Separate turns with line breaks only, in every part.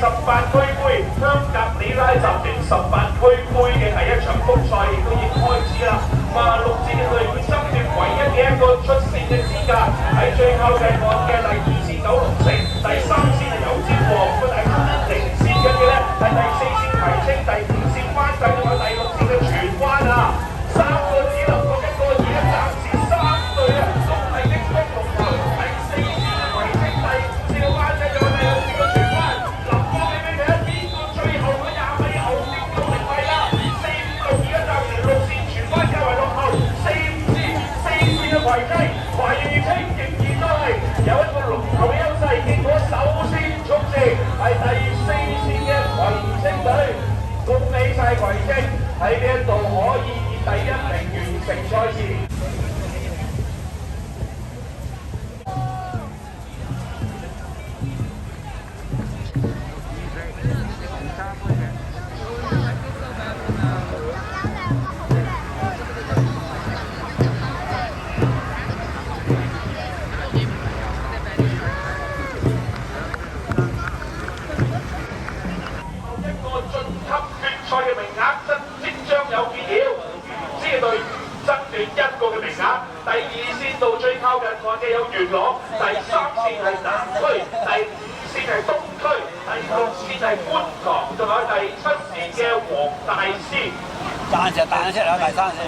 18區杯香格里拉集團18區杯嘅第一場復賽亦都已經開始啦。6支嘅隊伍爭奪唯一嘅一個出線嘅資格，喺最後嘅岸嘅第2線九龍城，第3線係油尖旺，第5線嘅咧係第4線葵青，第5線灣仔同埋第6線嘅荃灣啊。3個只能過一個，而家暫時3隊啊都係擊出龍頭，第4線嘅葵青，第5線嘅灣仔仲有第6線嘅荃灣。林哥你俾睇下邊個最後嗰20米牛跌到定位啦！456而家暫時6線荃灣較為落後，4線嘅葵青，葵青仍然都係有一個龍頭嘅優勢，結果首先衝刺係第4線嘅葵青隊，恭喜晒葵青喺呢一度可以以第1名完成賽事。第2線到最靠近岸嘅有元朗，第3線係南區，第5線係東區，第6線係觀塘，仲有第7線嘅黃大仙。
彈出嚟第3線。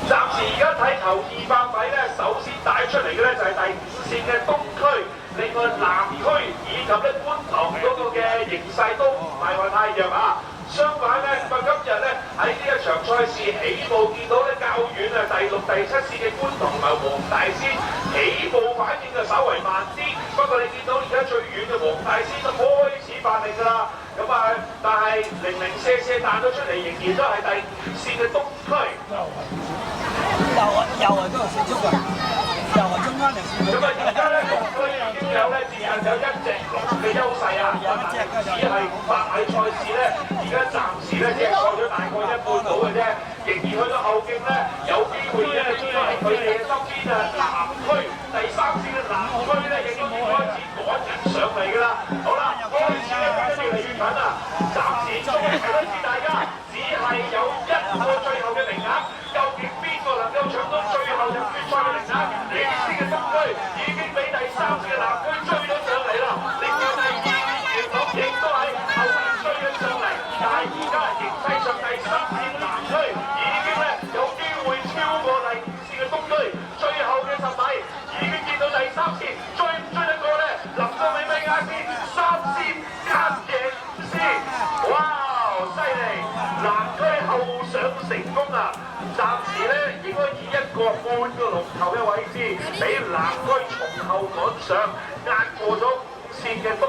暫時而家睇頭200米咧，首先帶出嚟嘅咧就係第5線嘅東區，另外南區以及咧觀塘嗰個嘅形勢都唔係話太弱啊。相反咧，今日咧喺呢一場賽事起步見到咧較遠啊，第6、第7線嘅觀塘同埋黃大仙起步反應就稍為慢啲。不過你見到而家最遠嘅黃大仙都開始發力㗎啦。咁啊，但係零零舍舍彈咗出嚟，仍然都係第5線嘅東區。
又係都係線足㗎，又係中間嚟線。
咁啊，而家咧東區已經有咧接近有1隻龍嘅優勢啊，只係500米賽事咧，而家暫時咧只係過咗大概1半到嘅啫，仍然去到後勁咧，有機會咧應該係佢哋嘅側邊啊南區第3線嘅南區咧，亦都已經開始趕緊上嚟㗎啦。好啦，開始咧越嚟越近啦，暫時再提多次大家，只係有1個最後嘅名額，究竟邊個能夠搶到最後入決賽嘅名額？你知嘅東區已經俾第3線嘅南區追咗上嚟啦，另外第2線元朗亦都係後面追咗上嚟，但係而家形勢上第3線南區已經咧有機會超過第5線嘅東區，最後嘅10米已經見到第3線，追唔追得過咧？林哥美美亞線3線夾贏5線，哇！犀利！南區後上成功啊！暫時咧應該以1個半個龍頭嘅位置，俾南區從後趕上，壓過咗5線嘅東